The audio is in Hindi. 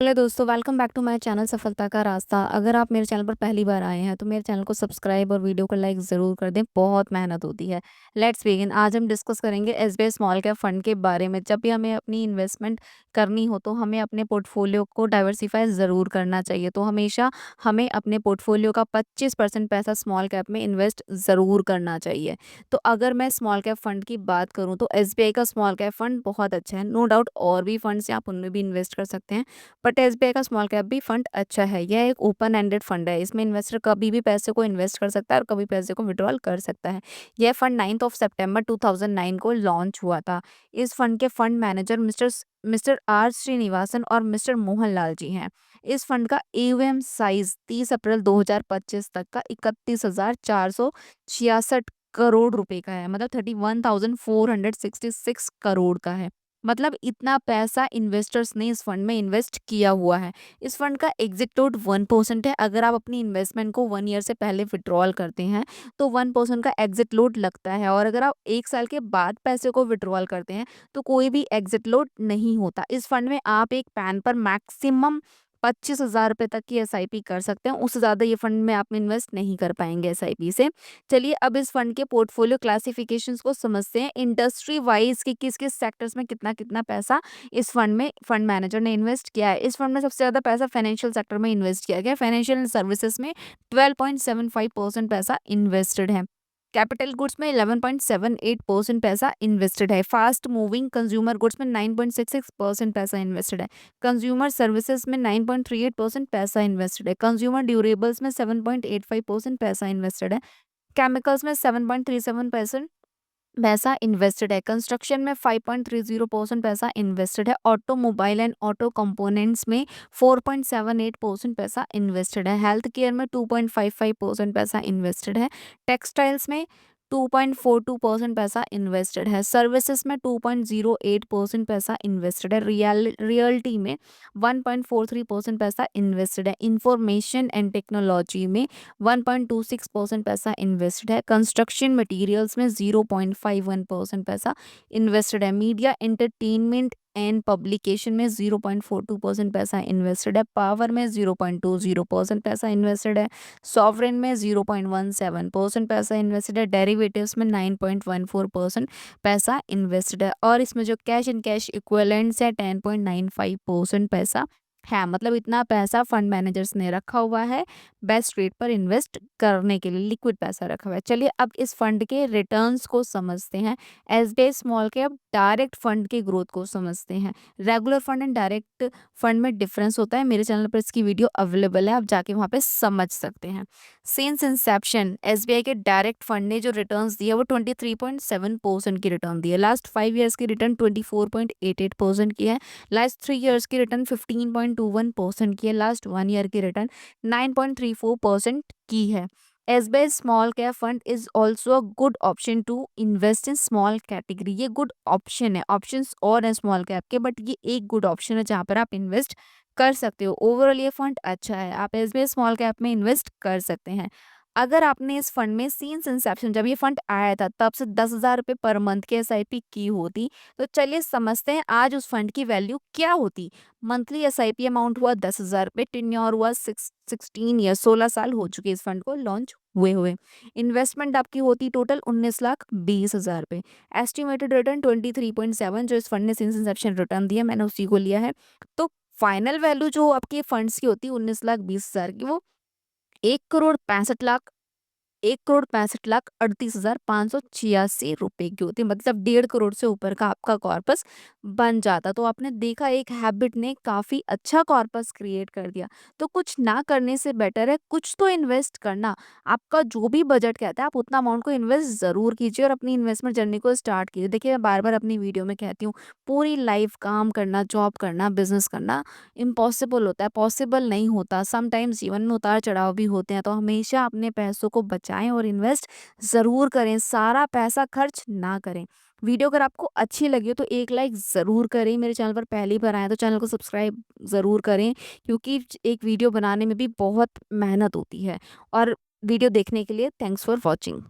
हेलो दोस्तों, welcome back to my channel सफलता का रास्ता। अगर आप मेरे चैनल पर पहली बार आए हैं तो मेरे चैनल को सब्सक्राइब और वीडियो को लाइक ज़रूर कर दें। बहुत मेहनत होती है। Let's begin. आज हम डिस्कस करेंगे एसबीआई स्मॉल कैप फंड के बारे में। जब भी हमें अपनी इन्वेस्टमेंट करनी हो तो हमें अपने पोर्टफोलियो को डाइवर्सिफाई ज़रूर करना चाहिए। तो हमेशा हमें अपने पोर्टफोलियो का 25% पैसा स्मॉल कैप में इन्वेस्ट ज़रूर करना चाहिए। तो अगर मैं स्मॉल कैप फंड की बात करूँ तो एसबीआई का स्मॉल कैप फंड बहुत अच्छा है। नो डाउट और भी फंड्स हैं, आप उनमें भी इन्वेस्ट कर सकते हैं, बट एसबीआई का स्मॉल कैप भी फंड अच्छा है। यह एक ओपन एंडेड फंड है। इसमें इन्वेस्टर कभी भी पैसे को इन्वेस्ट कर सकता है और कभी पैसे को विड्रॉल कर सकता है। यह फंड 9 सितंबर 2009 को लॉन्च हुआ था। इस फंड के fund manager mister R Srinivasan और मिस्टर मोहन लाल जी हैं। इस फंड का एयूएम साइज 30 अप्रैल 2025 तक का 31,466 करोड़ रुपए का है। मतलब 31,466 करोड़ का है। मतलब इतना पैसा इन्वेस्टर्स ने इस फंड में इन्वेस्ट किया हुआ है। इस फंड का एग्जिट लोड 1% है। अगर आप अपनी इन्वेस्टमेंट को 1 ईयर से पहले विड्रॉल करते हैं तो 1% का एग्जिट लोड लगता है, और अगर आप 1 साल के बाद पैसे को विड्रॉल करते हैं तो कोई भी एग्जिट लोड नहीं होता। इस फंड में आप एक पैन पर मैक्सिमम 25,000 रुपये तक की एसआईपी कर सकते हैं। उससे ज़्यादा ये फंड में आप इन्वेस्ट नहीं कर पाएंगे एसआईपी से। चलिए अब इस फंड के पोर्टफोलियो क्लासिफिकेशंस को समझते हैं। इंडस्ट्री वाइज कि किस किस सेक्टर्स में कितना कितना पैसा इस फंड में फंड मैनेजर ने इन्वेस्ट किया है। इस फंड में सबसे ज़्यादा पैसा फाइनेंशियल सेक्टर में इन्वेस्ट किया गया है। फाइनेंशियल सर्विसेज में 12.75% पैसा इन्वेस्टेड है। कैपिटल गुड्स में 11.78% पैसा इन्वेस्टेड है। फास्ट मूविंग कंज्यूमर गुड्स में 9.66% पैसा इन्वेस्टेड है। कंज्यूमर सर्विसेज में 9.38% पैसा इन्वेस्टेड है। कंज्यूमर ड्यूरेबल्स में 7.85% पैसा इन्वेस्टेड है। केमिकल्स में 7.37% पैसा इन्वेस्टेड है। कंस्ट्रक्शन में 5.30% पैसा इन्वेस्टेड है। ऑटोमोबाइल एंड ऑटो कंपोनेंट्स में 4.78% पैसा इन्वेस्टेड है। हेल्थ केयर में 2.55% पैसा इन्वेस्टेड है। टेक्सटाइल्स में 2.42% पैसा इन्वेस्टेड है। सर्विसेज में 2.08% पैसा इन्वेस्टेड है। रियल्टी में 1.43% पैसा इन्वेस्टेड है। इंफॉर्मेशन एंड टेक्नोलॉजी में 1.26% पैसा इन्वेस्टेड है। कंस्ट्रक्शन मटेरियल्स में 0.51% पैसा इन्वेस्टेड है। मीडिया एंटरटेनमेंट एंड पब्लिकेशन में 0.42% पैसा इन्वेस्टेड है। पावर में 0.20% पैसा इन्वेस्टेड है। सॉवरेन में 0.17% पैसा इन्वेस्टेड है। डेरिवेटिव्स में 9.14% पैसा इन्वेस्टेड है। और इसमें जो कैश एंड कैश इक्विवेलेंट्स है 10.95% पैसा है। मतलब इतना पैसा फंड मैनेजर्स ने रखा हुआ है बेस्ट रेट पर इन्वेस्ट करने के लिए, लिक्विड पैसा रखा हुआ है। चलिए अब इस फंड के रिटर्न्स को समझते हैं। SBI small cap direct fund के ग्रोथ को समझते हैं। Regular fund and direct fund में डिफरेंस होता है। मेरे चैनल पर इसकी वीडियो अवेलेबल है, आप जाके वहाँ पे समझ सकते हैं। सिंस इंसेप्शन एसबीआई के डायरेक्ट फंड ने जो रिटर्न्स दिए वो 23.7% की रिटर्न दी है। लास्ट 5 ईयर्स की रिटर्न 24.88% की है। लास्ट 3 ईयर्स की रिटर्न 15.21% की है। लास्ट 1 ईयर की रिटर्न 9.34% की है। SBI small cap fund is also a good option to invest in small category. ये गुड ऑप्शन है। ऑप्शंस और हैं स्मॉल कैप के, बट ये एक गुड ऑप्शन है जहाँ पर आप इन्वेस्ट कर सकते हो। ओवरऑल ये फंड अच्छा है, आप एसबीआई स्मॉल कैप में इन्वेस्ट कर सकते हैं। अगर आपने इस फंड में सिंस इंसेप्शन जब ये फंड आया था तब से 10,000 रुपये पर मंथ की एसआईपी की होती तो चलिए समझते हैं आज उस फंड की वैल्यू क्या होती। मंथली एसआईपी अमाउंट हुआ 10,000 रुपये। टेन्योर हुआ 16 ईयर, 16 साल हो चुके इस फंड को लॉन्च हुए हुए। इन्वेस्टमेंट आपकी होती टोटल 19,20,000 रुपये। एस्टिमेटेड रिटर्न 23.7 जो इस फंड ने सिंस इंसेप्शन रिटर्न दिया मैंने उसी को लिया है। तो फाइनल वैल्यू जो आपके फंड्स की होती है 19,20,000 की, वो 1,65,38,586 रुपए की होती है। मतलब 1.5 करोड़ से ऊपर का आपका कॉर्पस बन जाता। तो आपने देखा एक हैबिट ने काफी अच्छा कॉर्पस क्रिएट कर दिया। तो कुछ ना करने से बेटर है कुछ तो इन्वेस्ट करना। आपका जो भी बजट कहता है आप उतना अमाउंट को इन्वेस्ट जरूर कीजिए और अपनी इन्वेस्टमेंट जर्नी को स्टार्ट कीजिए। देखिए मैं बार बार अपनी वीडियो में कहती हूँ, पूरी लाइफ काम करना, जॉब करना, बिजनेस करना इम्पॉसिबल होता है, पॉसिबल नहीं होता। समटाइम्स जीवन में उतार चढ़ाव भी होते हैं। तो हमेशा अपने पैसों को बचाएं और इन्वेस्ट ज़रूर करें, सारा पैसा खर्च ना करें। वीडियो अगर आपको अच्छी लगी हो तो एक लाइक ज़रूर करें। मेरे चैनल पर पहली बार आए तो चैनल को सब्सक्राइब ज़रूर करें, क्योंकि एक वीडियो बनाने में भी बहुत मेहनत होती है। और वीडियो देखने के लिए थैंक्स फॉर वॉचिंग।